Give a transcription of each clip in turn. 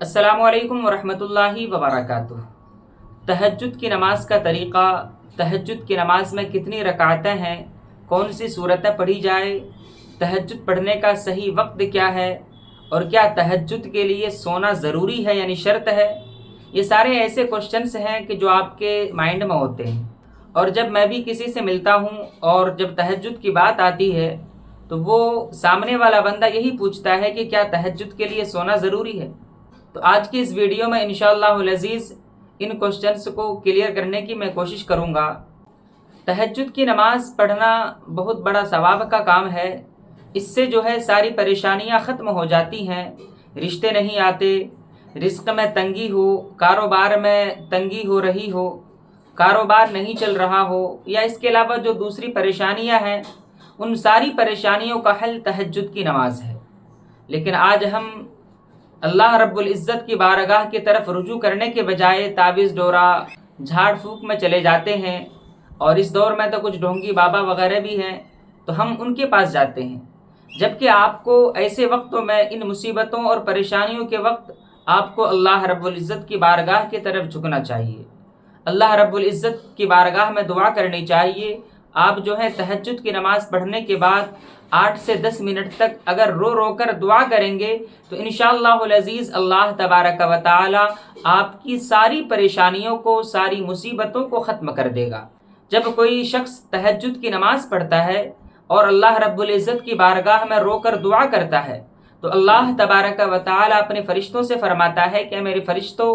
السلام علیکم ورحمۃ اللہ وبرکاتہ۔ تہجد کی نماز کا طریقہ، تہجد کی نماز میں کتنی رکعتیں ہیں، کون سی صورتیں پڑھی جائے، تہجد پڑھنے کا صحیح وقت کیا ہے، اور کیا تہجد کے لیے سونا ضروری ہے یعنی شرط ہے، یہ سارے ایسے کوشچنس ہیں کہ جو آپ کے مائنڈ میں ہوتے ہیں، اور جب میں بھی کسی سے ملتا ہوں اور جب تہجد کی بات آتی ہے تو وہ سامنے والا بندہ یہی پوچھتا ہے کہ کیا تہجد کے لیے سونا ضروری ہے۔ تو آج کی اس ویڈیو میں انشاءاللہ العزیز ان کوشچنس کو کلیئر کرنے کی میں کوشش کروں گا۔ تہجد کی نماز پڑھنا بہت بڑا ثواب کا کام ہے، اس سے جو ہے ساری پریشانیاں ختم ہو جاتی ہیں، رشتے نہیں آتے، رزق میں تنگی ہو، کاروبار میں تنگی ہو رہی ہو، کاروبار نہیں چل رہا ہو، یا اس کے علاوہ جو دوسری پریشانیاں ہیں، ان ساری پریشانیوں کا حل تہجد کی نماز ہے۔ لیکن آج ہم اللہ رب العزت کی بارگاہ کی طرف رجوع کرنے کے بجائے تعویذ ڈورا جھاڑ پھونک میں چلے جاتے ہیں، اور اس دور میں تو کچھ ڈھونگی بابا وغیرہ بھی ہیں تو ہم ان کے پاس جاتے ہیں، جبکہ آپ کو ایسے وقتوں میں، ان مصیبتوں اور پریشانیوں کے وقت، آپ کو اللہ رب العزت کی بارگاہ کی طرف جھکنا چاہیے، اللہ رب العزت کی بارگاہ میں دعا کرنی چاہیے۔ آپ جو ہے تہجد کی نماز پڑھنے کے بعد 8 سے 10 منٹ تک اگر رو رو کر دعا کریں گے تو انشاءاللہ العزیز اللہ تبارک و تعالی آپ کی ساری پریشانیوں کو، ساری مصیبتوں کو ختم کر دے گا۔ جب کوئی شخص تہجد کی نماز پڑھتا ہے اور اللہ رب العزت کی بارگاہ میں رو کر دعا کرتا ہے تو اللہ تبارک و تعالی اپنے فرشتوں سے فرماتا ہے کہ میرے فرشتوں،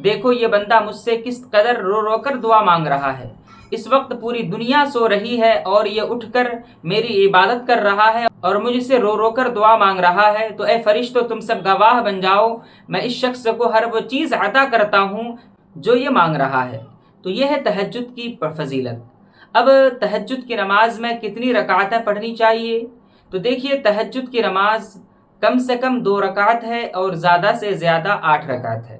دیکھو یہ بندہ مجھ سے کس قدر رو رو کر دعا مانگ رہا ہے، اس وقت پوری دنیا سو رہی ہے اور یہ اٹھ کر میری عبادت کر رہا ہے اور مجھ سے رو رو کر دعا مانگ رہا ہے، تو اے فرشتوں تم سب گواہ بن جاؤ، میں اس شخص کو ہر وہ چیز عطا کرتا ہوں جو یہ مانگ رہا ہے۔ تو یہ ہے تہجد کی فضیلت۔ اب تہجد کی نماز میں کتنی رکعتیں پڑھنی چاہیے؟ تو دیکھیے، تہجد کی نماز کم سے کم 2 رکعت ہے اور زیادہ سے زیادہ 8 رکعت ہے،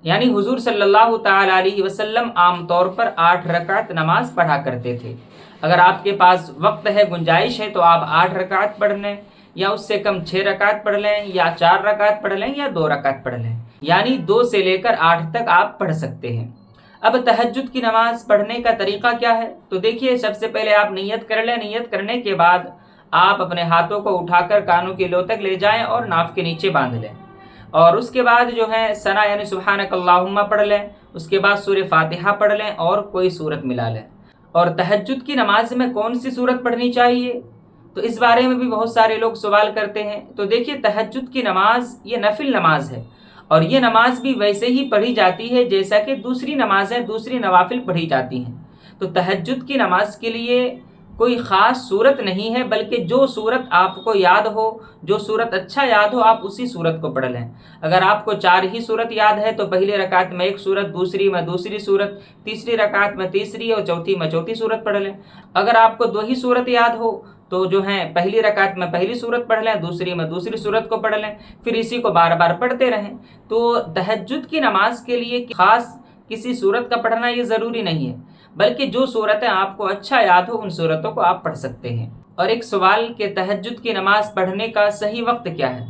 یعنی حضور صلی اللہ تعالی علیہ وسلم عام طور پر 8 رکعت نماز پڑھا کرتے تھے۔ اگر آپ کے پاس وقت ہے، گنجائش ہے، تو آپ 8 رکعت پڑھ لیں، یا اس سے کم 6 رکعت پڑھ لیں، یا 4 رکعت پڑھ لیں، یا 2 رکعت پڑھ لیں، یعنی 2 سے لے کر 8 تک آپ پڑھ سکتے ہیں۔ اب تہجد کی نماز پڑھنے کا طریقہ کیا ہے؟ تو دیکھیے، سب سے پہلے آپ نیت کر لیں، نیت کرنے کے بعد آپ اپنے ہاتھوں کو اٹھا کر کانوں کی لو تک لے جائیں اور ناف کے نیچے باندھ لیں، اور اس کے بعد جو ہے ثنا یعنی سبحانک اللہم پڑھ لیں، اس کے بعد سورہ فاتحہ پڑھ لیں اور کوئی سورت ملا لیں۔ اور تہجد کی نماز میں کون سی سورت پڑھنی چاہیے؟ تو اس بارے میں بھی بہت سارے لوگ سوال کرتے ہیں۔ تو دیکھیے، تہجد کی نماز یہ نفل نماز ہے، اور یہ نماز بھی ویسے ہی پڑھی جاتی ہے جیسا کہ دوسری نمازیں، دوسری نوافل پڑھی جاتی ہیں۔ تو تہجد کی نماز کے لیے کوئی خاص صورت نہیں ہے، بلکہ جو صورت آپ کو یاد ہو، جو صورت اچھا یاد ہو، آپ اسی صورت کو پڑھ لیں۔ اگر آپ کو 4 ہی صورت یاد ہے تو پہلی رکعت میں 1 صورت، دوسری میں دوسری صورت، تیسری رکعت میں تیسری اور چوتھی میں چوتھی صورت پڑھ لیں۔ اگر آپ کو 2 ہی صورت یاد ہو تو جو ہے پہلی رکعت میں پہلی صورت پڑھ لیں، دوسری میں دوسری صورت کو پڑھ لیں، پھر اسی کو بار بار پڑھتے رہیں۔ تو تہجد کی نماز کے لیے خاص کسی صورت کا پڑھنا یہ ضروری نہیں ہے، بلکہ جو صورتیں آپ کو اچھا یاد ہو ان صورتوں کو آپ پڑھ سکتے ہیں۔ اور ایک سوال کہ تہجد کی نماز پڑھنے کا صحیح وقت کیا ہے؟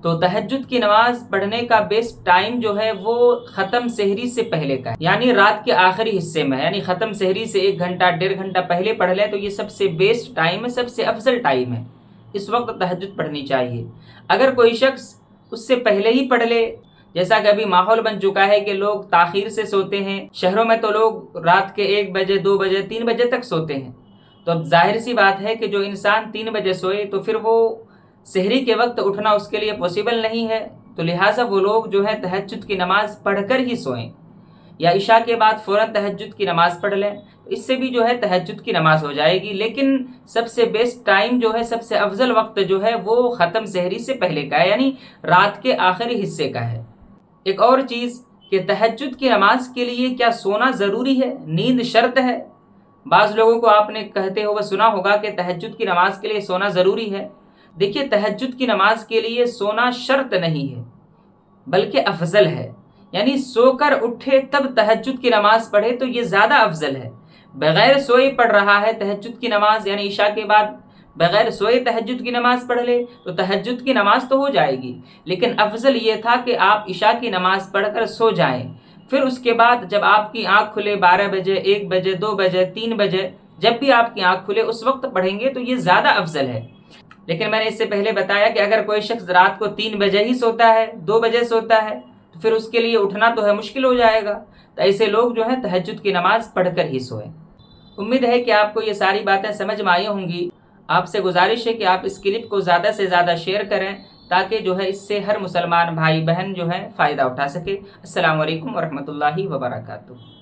تو تہجد کی نماز پڑھنے کا بیسٹ ٹائم جو ہے وہ ختم سحری سے پہلے کا ہے، یعنی رات کے آخری حصے میں، یعنی ختم سحری سے 1 گھنٹہ 1.5 گھنٹہ پہلے پڑھ لیں تو یہ سب سے بیسٹ ٹائم ہے، سب سے افضل ٹائم ہے، اس وقت تہجد پڑھنی چاہیے۔ اگر کوئی شخص اس سے پہلے ہی پڑھ لے، جیسا کہ ابھی ماحول بن چکا ہے کہ لوگ تاخیر سے سوتے ہیں، شہروں میں تو لوگ رات کے 1 بجے 2 بجے 3 بجے تک سوتے ہیں، تو اب ظاہر سی بات ہے کہ جو انسان 3 بجے سوئے تو پھر وہ سحری کے وقت اٹھنا اس کے لیے پاسبل نہیں ہے، تو لہٰذا وہ لوگ جو ہے تہجد کی نماز پڑھ کر ہی سوئیں، یا عشاء کے بعد فوراً تہجد کی نماز پڑھ لیں، اس سے بھی جو ہے تہجد کی نماز ہو جائے گی۔ لیکن سب سے بیسٹ ٹائم جو ہے، سب سے افضل وقت جو ہے وہ ختم سحری سے پہلے کا ہے، یعنی رات کے آخری حصے کا ہے۔ ایک اور چیز کہ تہجد کی نماز کے لیے کیا سونا ضروری ہے؟ نیند شرط ہے؟ بعض لوگوں کو آپ نے کہتے ہوئے سنا ہوگا کہ تہجد کی نماز کے لیے سونا ضروری ہے۔ دیکھیے، تہجد کی نماز کے لیے سونا شرط نہیں ہے بلکہ افضل ہے، یعنی سو کر اٹھے تب تہجد کی نماز پڑھے تو یہ زیادہ افضل ہے۔ بغیر سوئے پڑھ رہا ہے تہجد کی نماز، یعنی عشاء کے بعد بغیر سوئے تہجد کی نماز پڑھ لے تو تہجد کی نماز تو ہو جائے گی، لیکن افضل یہ تھا کہ آپ عشاء کی نماز پڑھ کر سو جائیں، پھر اس کے بعد جب آپ کی آنکھ کھلے 12 بجے، 1 بجے، 2 بجے، 3 بجے، جب بھی آپ کی آنکھ کھلے اس وقت پڑھیں گے تو یہ زیادہ افضل ہے۔ لیکن میں نے اس سے پہلے بتایا کہ اگر کوئی شخص رات کو 3 بجے ہی سوتا ہے، 2 بجے سوتا ہے، تو پھر اس کے لیے اٹھنا تو ہے مشکل ہو جائے گا، تو ایسے لوگ جو ہیں تہجد کی نماز پڑھ کر ہی سوئیں۔ امید ہے کہ آپ کو یہ ساری باتیں سمجھ میں آئی ہوں گی۔ آپ سے گزارش ہے کہ آپ اس کلپ کو زیادہ سے زیادہ شیئر کریں تاکہ جو ہے اس سے ہر مسلمان بھائی بہن جو ہے فائدہ اٹھا سکے۔ السلام علیکم ورحمۃ اللہ وبرکاتہ۔